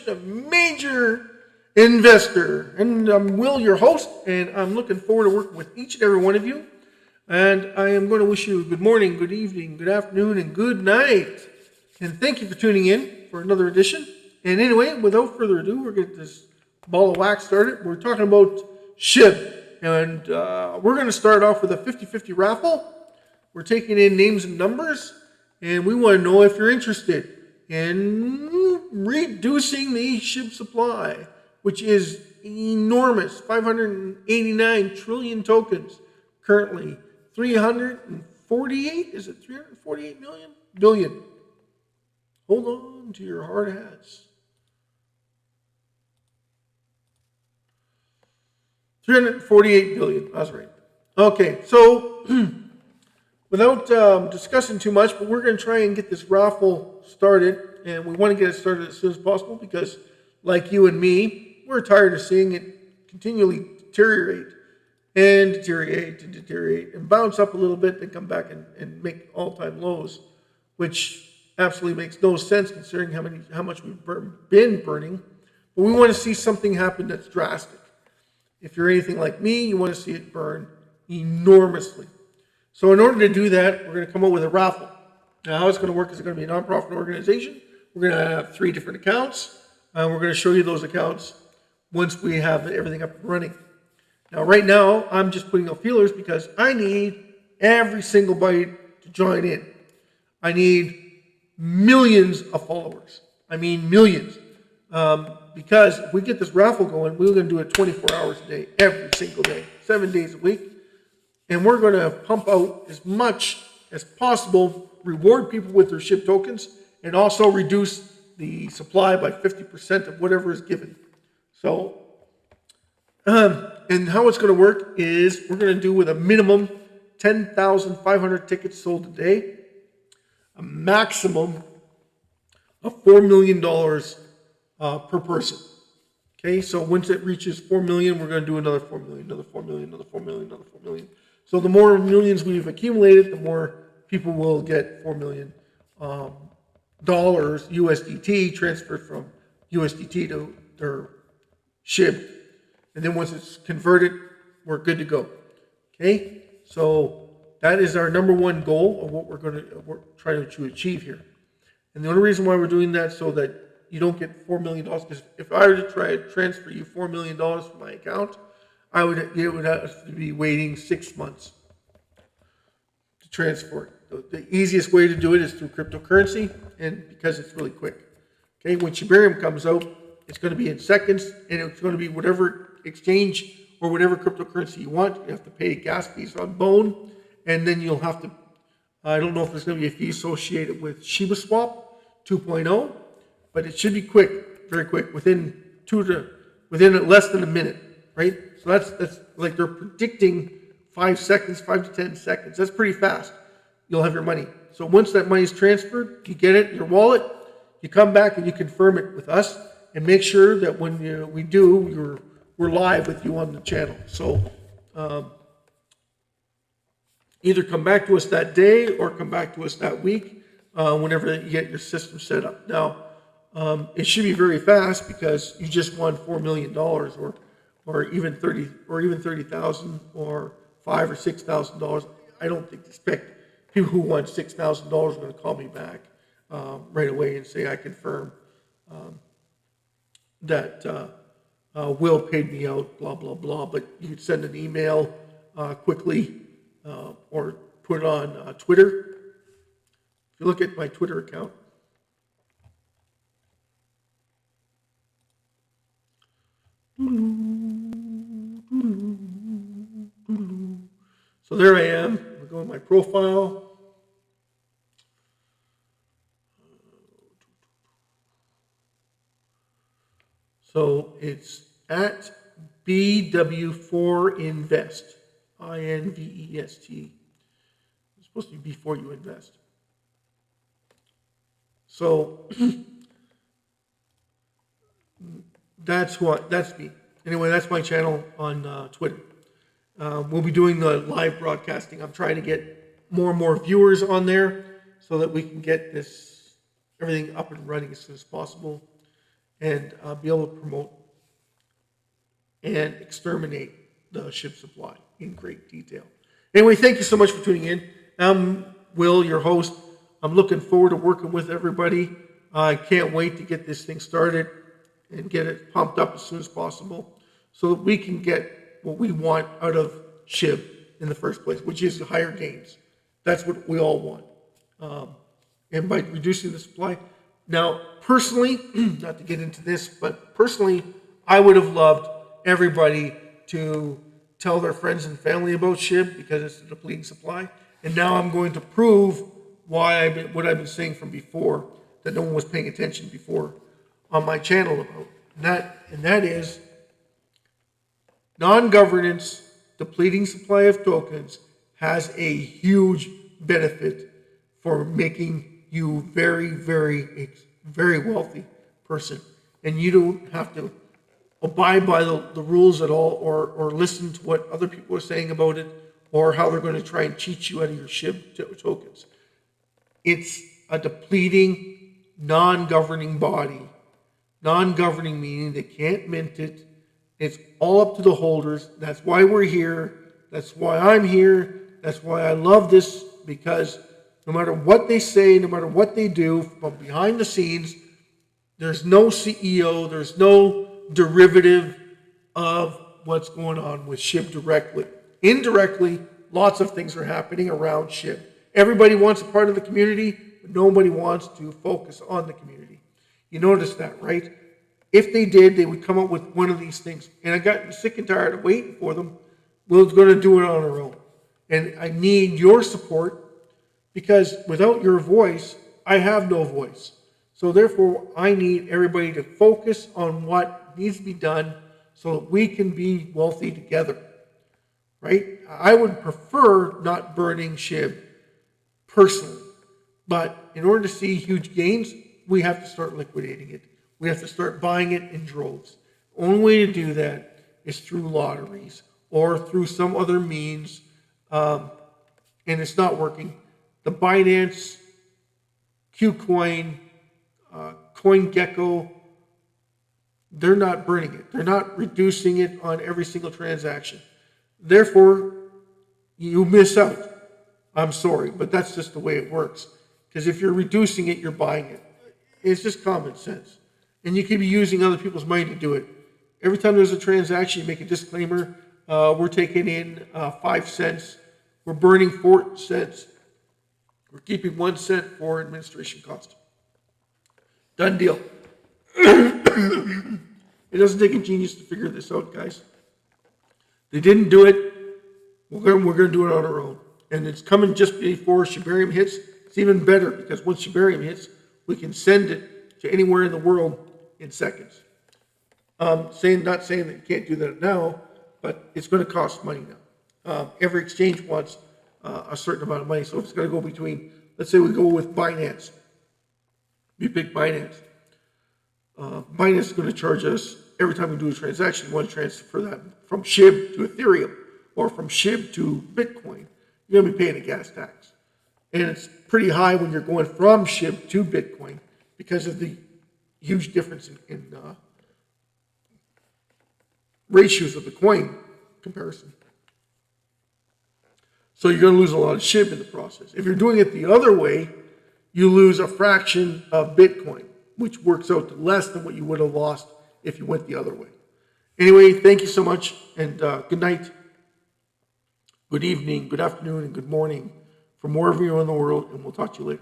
such a major investor. And I'm Will, your host, and I'm looking forward to working with each and every one of you. And I am going to wish you good morning, good evening, good afternoon, and good night. And thank you for tuning in for another edition. And anyway, without further ado, we're going to get this ball of wax started. We're talking about SHIB. And we're going to start off with a 50-50 raffle. We're taking in names and numbers. And we want to know if you're interested in reducing the SHIB supply, which is enormous, 589 trillion tokens currently. 348, is it 348 million? Billion. Hold on to your hard hats. 348 billion, that's right. Okay, so without discussing too much, but we're going to try and get this raffle started, and we want to get it started as soon as possible because, like you and me, we're tired of seeing it continually deteriorate and bounce up a little bit, then come back and make all-time lows, which absolutely makes no sense considering how much we've been burning. But we want to see something happen that's drastic. If you're anything like me, you want to see it burn enormously. So in order to do that, we're going to come up with a raffle. Now, how it's going to work is it's going to be a nonprofit organization. We're going to have 3 different accounts, and we're going to show you those accounts once we have everything up and running. Now, right now, I'm just putting out feelers because I need every single bite to join in. I need millions of followers. I mean millions. Because if we get this raffle going, we're going to do it 24 hours a day, every single day, 7 days a week. And we're going to pump out as much as possible, reward people with their SHIB tokens, and also reduce the supply by 50% of whatever is given. So, and how it's going to work is we're going to do with a minimum 10,500 tickets sold a day, a maximum of $4 million per person. Okay, so once it reaches 4 million, we're going to do another 4 million, another 4 million, another 4 million, another 4 million. So the more millions we've accumulated, the more people will get $4 million dollars USDT transferred from USDT to their SHIB. And then once it's converted, we're good to go. Okay, so that is our number one goal of what we're trying to achieve here. And the only reason why we're doing that so that you don't get $4 million, because if I were to try to transfer you $4 million from my account, it would have to be waiting 6 months to transfer it. The easiest way to do it is through cryptocurrency, and because it's really quick. Okay, when Shibarium comes out, it's going to be in seconds, and it's going to be whatever exchange or whatever cryptocurrency you want. You have to pay gas fees on Bone, and then you'll have to, I don't know if there's going to be a fee associated with Shiba Swap 2.0, but it should be quick, very quick, within less than a minute, right? So that's like they're predicting 5 seconds, 5 to 10 seconds. That's pretty fast. You'll have your money. So once that money is transferred, you get it in your wallet, you come back and you confirm it with us, and make sure that when we're live with you on the channel. So either come back to us that day or come back to us that week, whenever you get your system set up. Now, it should be very fast because you just won $4 million or even 30,000 or $5,000 or $6,000. I don't expect people who won $6,000 are going to call me back right away and say I confirm that Will paid me out, blah blah blah. But you could send an email quickly or put it on Twitter. If you look at my Twitter account. So there I am. We're going to my profile. So it's at BW4Invest, INVEST. It's supposed to be before you invest. So that's me. Anyway, that's my channel on Twitter. We'll be doing the live broadcasting. I'm trying to get more and more viewers on there so that we can get everything up and running as soon as possible. and be able to promote and exterminate the SHIB supply in great detail. Anyway, thank you so much for tuning in. I'm Will, your host. I'm looking forward to working with everybody. I can't wait to get this thing started and get it pumped up as soon as possible so that we can get what we want out of SHIB in the first place, which is higher gains. That's what we all want. And by reducing the supply. Now, personally, not to get into this, but personally, I would have loved everybody to tell their friends and family about SHIB because it's a depleting supply. And now I'm going to prove why what I've been saying from before that no one was paying attention before on my channel about. And that is non-governance depleting supply of tokens has a huge benefit for making you very, very, very wealthy person. And you don't have to abide by the rules at all or listen to what other people are saying about it or how they're going to try and cheat you out of your SHIB tokens. It's a depleting, non-governing body. Non-governing meaning they can't mint it. It's all up to the holders. That's why we're here. That's why I'm here. That's why I love this, because no matter what they say, no matter what they do from behind the scenes, there's no CEO, there's no derivative of what's going on with SHIB directly. Indirectly, lots of things are happening around SHIB. Everybody wants a part of the community, but nobody wants to focus on the community. You notice that, right? If they did, they would come up with one of these things. And I got sick and tired of waiting for them. We're going to do it on our own. And I need your support, because without your voice, I have no voice. So therefore, I need everybody to focus on what needs to be done so that we can be wealthy together, right? I would prefer not burning SHIB personally, but in order to see huge gains, we have to start liquidating it. We have to start buying it in droves. The only way to do that is through lotteries or through some other means, and it's not working. The Binance, KuCoin, CoinGecko, they're not burning it. They're not reducing it on every single transaction. Therefore, you miss out. I'm sorry, but that's just the way it works. Because if you're reducing it, you're buying it. It's just common sense. And you can be using other people's money to do it. Every time there's a transaction, you make a disclaimer. We're taking in 5 cents. We're burning 4 cents. We're keeping 1 cent for administration cost. Done deal. It doesn't take a genius to figure this out, guys. They didn't do it. We're going to do it on our own. And it's coming just before Shibarium hits. It's even better, because once Shibarium hits, we can send it to anywhere in the world in seconds. Not saying that you can't do that now, but it's going to cost money now. Every exchange wants a certain amount of money, so it's going to go between, let's say we go with Binance. We pick Binance. Binance is going to charge us, every time we do a transaction, we want to transfer that from SHIB to Ethereum or from SHIB to Bitcoin. You're going to be paying a gas tax. And it's pretty high when you're going from SHIB to Bitcoin because of the huge difference in ratios of the coin comparison. So you're going to lose a lot of SHIB in the process. If you're doing it the other way, you lose a fraction of Bitcoin, which works out to less than what you would have lost if you went the other way. Anyway, thank you so much, and good night, good evening, good afternoon, and good morning from wherever you're in the world, and we'll talk to you later.